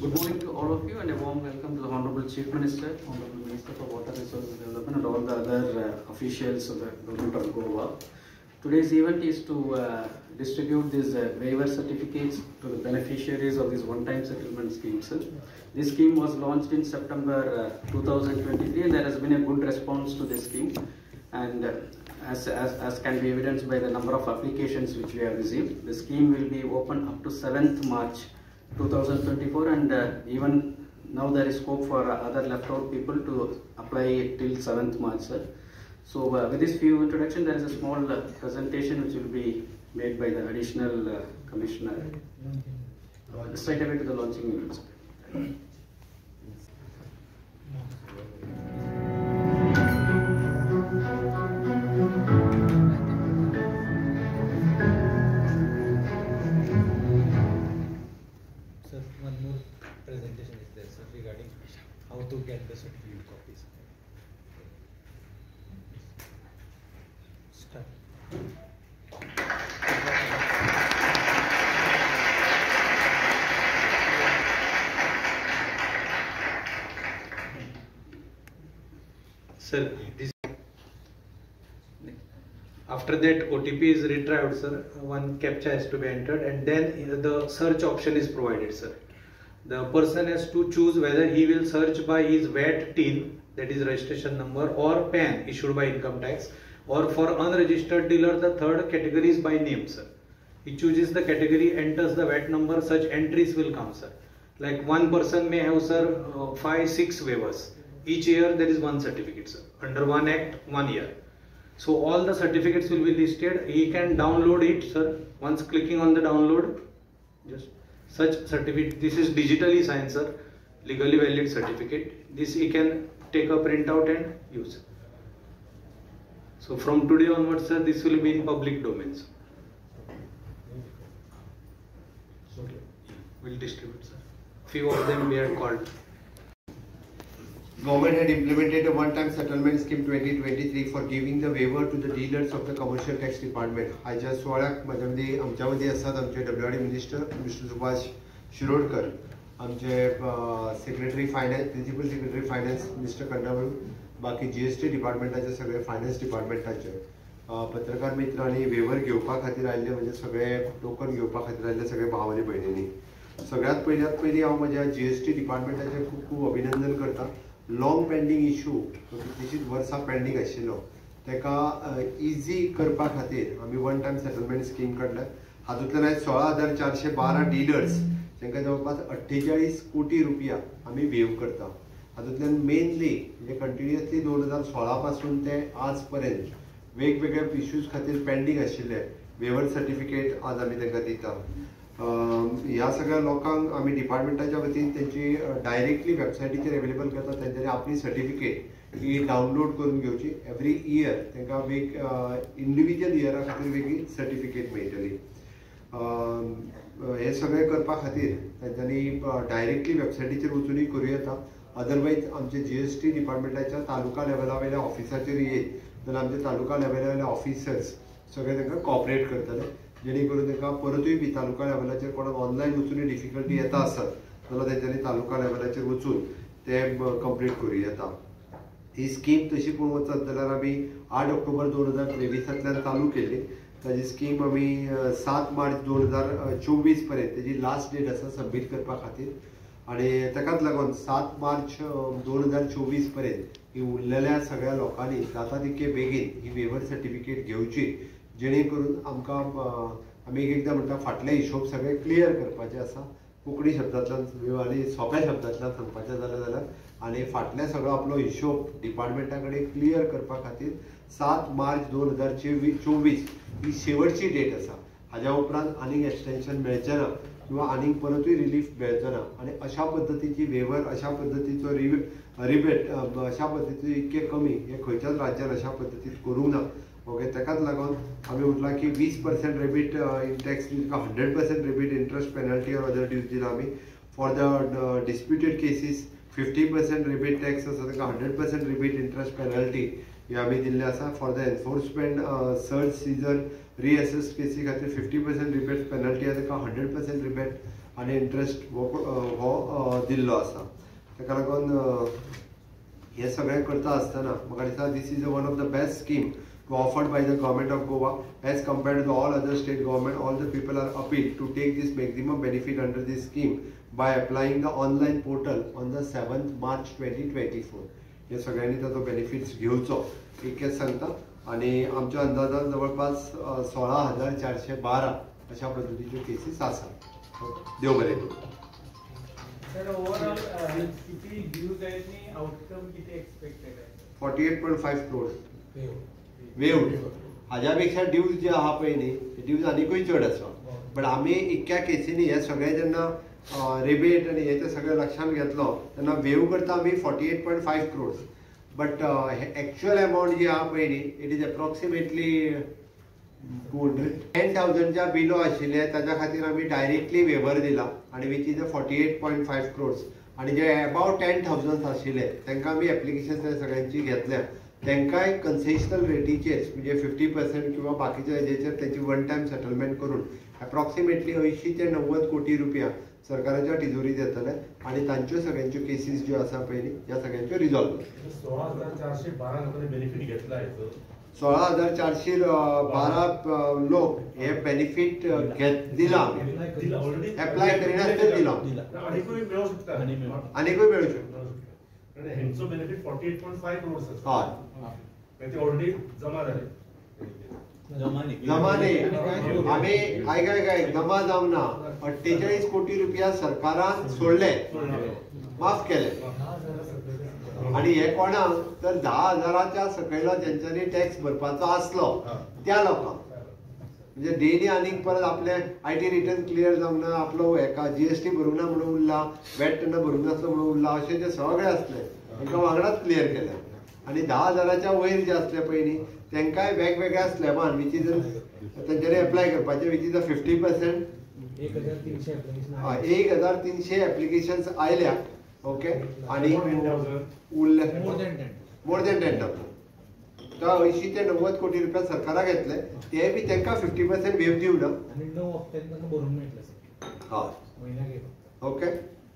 Good morning to all of you and a warm welcome to the Honorable Chief Minister, Honorable Minister for Water Resources Development and all the other officials of the Government of Goa. Today's event is to distribute these waiver certificates to the beneficiaries of this one-time settlement scheme. This scheme was launched in September 2023 and there has been a good response to this scheme, and as can be evidenced by the number of applications which we have received. The scheme will be open up to 7th March 2024, and even now there is scope for other left out people to apply till 7th March. So with this few introduction, there is a small presentation which will be made by the additional commissioner. Straight away to the launching events. One more presentation is there, sir, regarding how to get the certificate copies. Start. Sir, this after that OTP is retrieved, sir. One CAPTCHA has to be entered, and then the search option is provided, sir. The person has to choose whether he will search by his VAT TIN, that is registration number, or PAN issued by income tax, or for unregistered dealer the third category is by name, sir. He chooses the category, enters the VAT number, such entries will come, sir. Like one person may have, sir, 5-6 waivers. Each year there is one certificate, sir. Under one act, 1 year. So all the certificates will be listed. He can download it, sir. Once clicking on the download, just such certificate. This is digitally signed, sir. Legally valid certificate. This he can take a printout and use. So from today onwards, sir, this will be in public domains. We'll distribute, sir. Few of them we are called. Government had implemented a one-time settlement scheme 2023 for giving the waiver to the dealers of the commercial tax department. आजच्या सोहळ्याक आमच्यामध्ये आसात आमचे WRD minister Mr Subhash Shirodkar, आमचे secretary finance, principal secretary finance Mr Kandaval, बाकी GST डिपार्टमेंटाचे सगळे finance डिपार्टमेंटाचे पत्रकार मित्र आणि वेवर घेवपा खातीर आयिल्ले, म्हणजे सगळे टोकन घेवपा खातीर आयिल्ले सगळे भाव आनी भयणींनी. सगळ्यात पयली हांव म्हज्या GST डिपार्टमेंटाचे खूब खूब अभिनंदन करता. लॉंग पेंडींग इश्यू कितलीशींच वर्सां पेंडींग आशिल्लो तेका इजी करपा खातीर आमी वन टायम सेटलमेंट स्कीम काडल्या. हातूंतल्यान आयज 16,412 डीलर्स तांकां जवळपास 48 कोटी रुपया आमी वेव करता. हातूंतल्यान मेनली म्हणजे कंटिन्युअसली 2016 पासून ते आज पर्यंत वेगवेगळ्या इश्यूज खातीर पेंडींग आशिल्ले वेवर सर्टिफिकेट आज आमी तांकां दिता. ह्या सगळ्या लोकांक आमी डिपार्टमेंटाच्या वतीन त्यांची डायरेक्टली वेबसायटीचेर अवेलेबल करता. तेंच्यांनी आपली सर्टिफिकेट ही डावनलोड करून घेवची. एवरी इयर तांकां इंडिविज्युअल इयरा खातीर वेगळी सर्टिफिकेट मेळटली. हे सगळें करपा खातीर तेंच्यांनी डायरेक्टली वेबसायटीचेर वचूनय करूं येता. अदरवायज आमचे GST डिपार्टमेंटाच्या तालुका लेवला वयल्या ऑफिसाचेर येत जाल्यार आमचे तालुका लेवला ऑफिसर्स सगळे तांकां कॉपरेट करतले, जेणे करून तांकां परतूय बी तालुका लेवलाचेर कोणाक ऑनलायन वचून डिफिकल्टी येता आसत जाल्यार तेंच्यांनी तालुका लेवलाचेर वचून ते कंप्लीट करूं येता. ही स्कीम तशी पळोवंक वचत जाल्यार आमी 8 ऑक्टोबर 2023 चालू केल्ली. ताजी स्कीम आमी 7 मार्च 2024 पर्यंत तेजी लास्ट डेट आसा सबमीट करपा खातीर, आनी ताकाच लागून 7 मार्च 2024 पर्यंत ही उरलेल्या सगळ्या लोकांनी जाता तितके बेगीन ही वेवर सर्टिफिकेट घेवची, जेणे करून आमकां आमी एकदां म्हणटा फाटले हिशोब सगळे क्लियर करपाचे आसा. कोंकणी शब्दांतल्यान आनी सोंप्या शब्दांतल्यान सांगपाचें जाल्यार आनी फाटले सगळो आपलो हिशोब डिपार्टमेंटा कडेन क्लियर करपा खातीर 7 मार्च 2024 ही शेवटची डेट आसा. हाज्या उपरांत आनीक एक्सटेंशन मेळचें ना किंवा आनीक परतूय रिलीफ मेळचो ना, आनी अशा पद्दतीची वेवर, अशा पद्दतीचो रिबेट अशा पद्दतीचो इतके कमी हे खंयच्याच राज्यान अशा पद्दतीन करूंक ना. ओके, ताकाच लागून आमी उरला की 20% rebate in tax, 100% rebate interest penalty और अदर ड्यूज दिला आमी. For the disputed cases 50% rebate tax आसा ताका 100% रिबीट इंटरेस्ट पेनल्टी हे आमी दिल्ले आसा. For the enforcement search seizure reassess केसी खातीर 50% रिबेट पेनल्टी आसा ताका 100% रिबेट आनी इंटरेस्ट हो दिल्लो आसा. ताका लागून हे सगळें करता आसतना म्हाका दिसता this is one of the best scheme to offered by the government of Goa as compared to all other state government. All the people are appealed to take this maximum benefit under this scheme by applying the online portal on the 7th March 2024. हे सगळ्यांनी ताचो benefits घेवचो इतकेंच सांगता. आणि आमच्या अंदाजान जवळपास 16,412 अशा पद्धतीचे केसीस आसात. देव बरें करूं. सर ओव्हरऑल किती ड्यूज आहेत आणि आउटकम किती एक्सपेक्टेड आहे? 48.5 crores वेव्ड. हाज्या ड्यूज जे आहा पळय न्ही ड्यूज आनीकूय चड आसा. बट आमी इतक्या केसींनी हे सगळे जेन्ना रिबेट आनी हेचे सगळे लक्षांत घेतलो तेन्ना वेव करता आमी 48.5 crores. बट एक्चुअल अमाउंट जी आहा पळय न्ही इट इज अप्रॉक्सिमेटली 10,000च्या बिलो आशिल्ले ताच्या खातीर आमी डायरेक्टली वेवर दिला आनी विच इज 48.5 crores. आनी जे अबावट 10,000 आशिल्ले तांकां आमी एप्लिकेशन सगळ्यांची घेतल्या. तांकांय कन्सेशनल रेटीचेर म्हणजे 50% किंवा बाकीच्या हेजेचेर त्यांची वन टायम सेटलमेंट करून अप्रॉक्सिमेटली 80 ते 90 कोटी रुपया सरकाराच्या तिजोरीत येतले आणि तांच्यो सगळ्यांच्यो केसीस ज्यो आसा पळय न्ही ह्या सगळ्यांच्यो रिजॉल्व जातल्यो. 16,412 लोकांनी बेनिफिट घेतला आहे. 16,412 लोक हे बेनिफिट दिला आमी. एप्लाय करिनासतना दिला. आनीकूय मिळू शकता. आनीकूय मेळूं शकता. हेंचो बेनिफिट 48.5 crores आसा. हय ते ऑलरेडी जमा झाले. जमा न्ही आमी काय जमा जावना. 48 कोटी रुपया सरकारान सोडले माफ केले. आणि हे कोणाक तर 10,000च्या सकयलो ज्यांच्यानी टॅक्स भरपाचो आसलो त्या लोकांक म्हणजे डेली आनीक परत आपले IT रिटर्न क्लियर जावना आपलो हेका GST भरूंक ना म्हणून उरला वॅट तेन्ना भरूंक नासलो म्हणून उरला अशें जे सगळे आसले तांकां वांगडाच क्लियर केले. आणि 10,000च्या वयर जे असले पळय न्ही तांकांय वेगवेगळ्या स्लॅबान विच इज तेंच्यांनी एप्लाय करपाचे विच इज 50%. 1,300 एप्लिकेशन्स आयल्या. ओके. आणि उरले मोर दॅन 10,000. 80 ते 90 कोटी रुपया सरकाराक घेतले ते बी तांकां 50% वेव दिवना. आणि 9 ऑक्टोबर भरून मेळटले. हय. ओके.